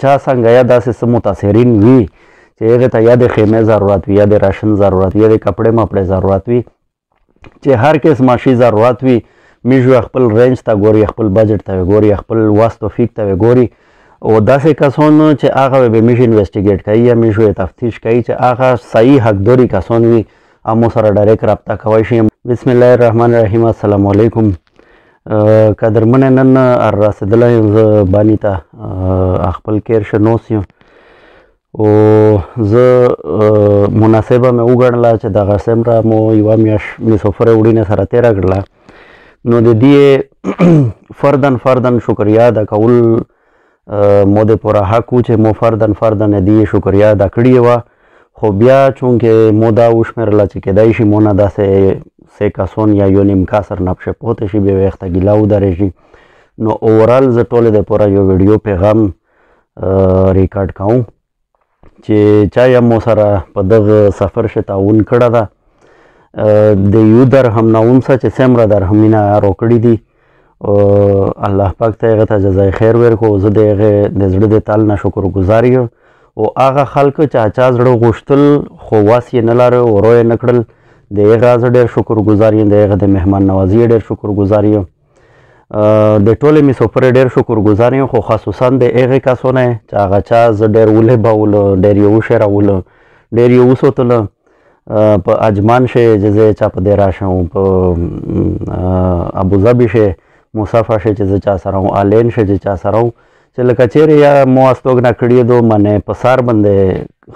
چا څنګه یا داسې څه متاثرین وي چې هغې ته یا د خیمې ضرورت وي یا د راشن ضرورت وي یا د کپړې مپړې ضرورت وي چې هر قسمه شي ضرورت وي میږ خپل رینج ته ګوري خپل بجټ ته ګوري خپل واس توفیق ته ګوري او داسې کسان چې هغه به میږ انویسټیګیټ کوي یا میږ تفتیش کوي چې هغه صحیح حقداري کسان وي مو سره ډایرکټ رابطه کوی شي. بسم الله الرحمن الرحیم. السلام علیکم. قدرمن نن رسېدلی یم زه باني ته خپل کیر شنوس یم او زه مناسبه مې وګڼله چې دغه څومره مو یوه میاشت مسافره وړینې سره تېره کړله نو د دې فردن شکریا ادا کول مو د پوره حق و چې مو فردن د دې شکریا ادا کړې وه خو بیا چونکې مو دا وشمېرله چې کیدای شي مو نه داسې سه کسان یا یو نیم کسر نه پښې پوته شي بیا ویښته ګیله ودرېږي نو اوورال زه ټولې دپاره یو ویډیو پیغام ریکارډ کوم چې چا یا مو سره په دغه سفر شه تعاون کړی ده د یو درهم نه اونڅه چې څومره درهمونه راکړي دي الله پاک ته هغې ته جزای خیر ورکړو. زه د هغې د زړه د تل نه شکرګزار یم او هغه خلکو چې چا زړه غوښتل خو واس یې نه لاره ورو یې نه کړل د هغه زه ډېر شکرګزار یم. د هغه د مهمان نوازي ډېر شکرګزار یم. د ټولې مسافرې ډېر شکرګزار یم خو خصوصا د هغې کسونه چې هغه چا زه ډېر ولهبولو ډېر یې وشرولو ډېر یې وسوتله په اجمان شی چې زه چا په دې راشم په ابوظبي شی مصافه شی چې زه چا سره وم آلین شی چې چا سره وم چې لکه چیرې یا مو استوګنه کړي دو منې په سار باندې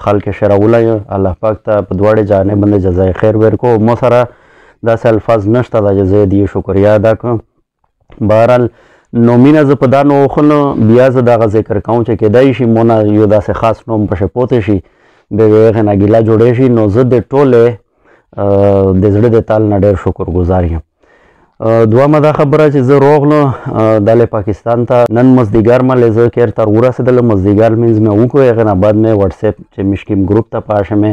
خلک شرولی الله پاک ته په دواړې جانب باندې جزای خیر ورکړو. مو سره داسې الفاظ نشته ده چې زه دې شکریا ادا کړم. بهرحال نو مینه زه په دا نه وښلو بیا زه دغه ذکر کوم چې کیدای شي مو نه یو داسې خاص نوم پښې پوتی شي بیا د هغې نه ګیله جوړی شي نو زه د ټولې د زړه د تال نه ډېر شکرګزار یم. دومه دا خبره چې زه راغلو دلې پاکستان ته نن مازدیګر ملې زه کیر تر ورسېدلم مازدیګر لمونځ مې وکړو هغې نه بعد مې وټساپ چې مشکیم ګروپ ته پاشه مې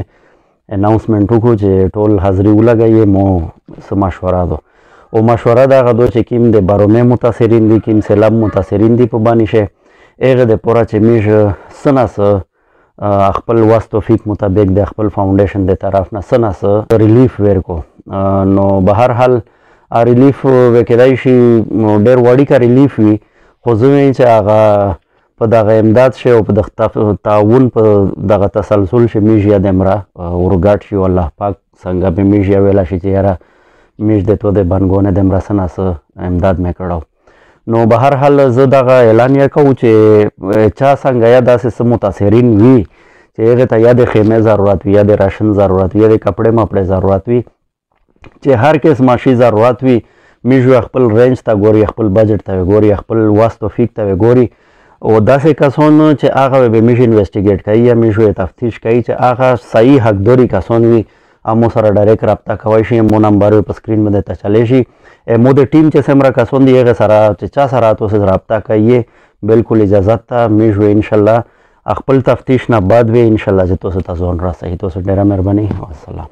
اناونسمنټ وکړو چې ټول حاضري ولګوي مو څه مشوره ده او مشوره دغه دو چې کوم د بارونې متاثرین دي کوم سیلاب متاثرین دي په باندې شی هغې دپاره چې موږ څه نه څه خپل واس توفیق مطابق د خپل فاونډیشن د طرف نه څه نه څه ریلیف ورکړو نو به هر حال ریلیف کیدای شي ډېر وړیکه ریلیف وي خو زه وایم چې هغه په دغه امداد شي او په دغه تعاون په دغه تسلسل شي موږ یې دمره ورګډ شي الله پاک څنګه به موږ یې ویلی شي چې یاره موږ د تو د بنګونه دمره څه نه څه امداد مې کړی نو به هر حال زه دغه اعلان یې کوم چې چا څنګه یا داسې څه متاثرین وي چې هغې ته یا د خیمې ضرورت وي یا د راشن ضرورت وي یا د کپړې مپړې ضرورت وي چې هر قسمه شي ضرورت وي موږ خپل رینج ته ګوري خپل بجټ ته ګوري خپل واس توفیق ته ګوري او داسې کسان چې هغه به موږ انویسټیګیټ کوي یا موږ تفتیش کوي چې هغه صحیح حقداري کسان وي مو سره ډایرکټ رابطه کوی شي. مو نمبر په سکرین باندې ته چلی شي مو د ټیم چې څومره کسان دي هغې سره چې چا سره تاسو رابطه کوي بالکل اجازت ته موږ انشاءالله خپل تفتیش نه بعد وي انشاءالله چې تاسو ته ځوان راسوي. تاسو ډېره مهرباني. والسلام.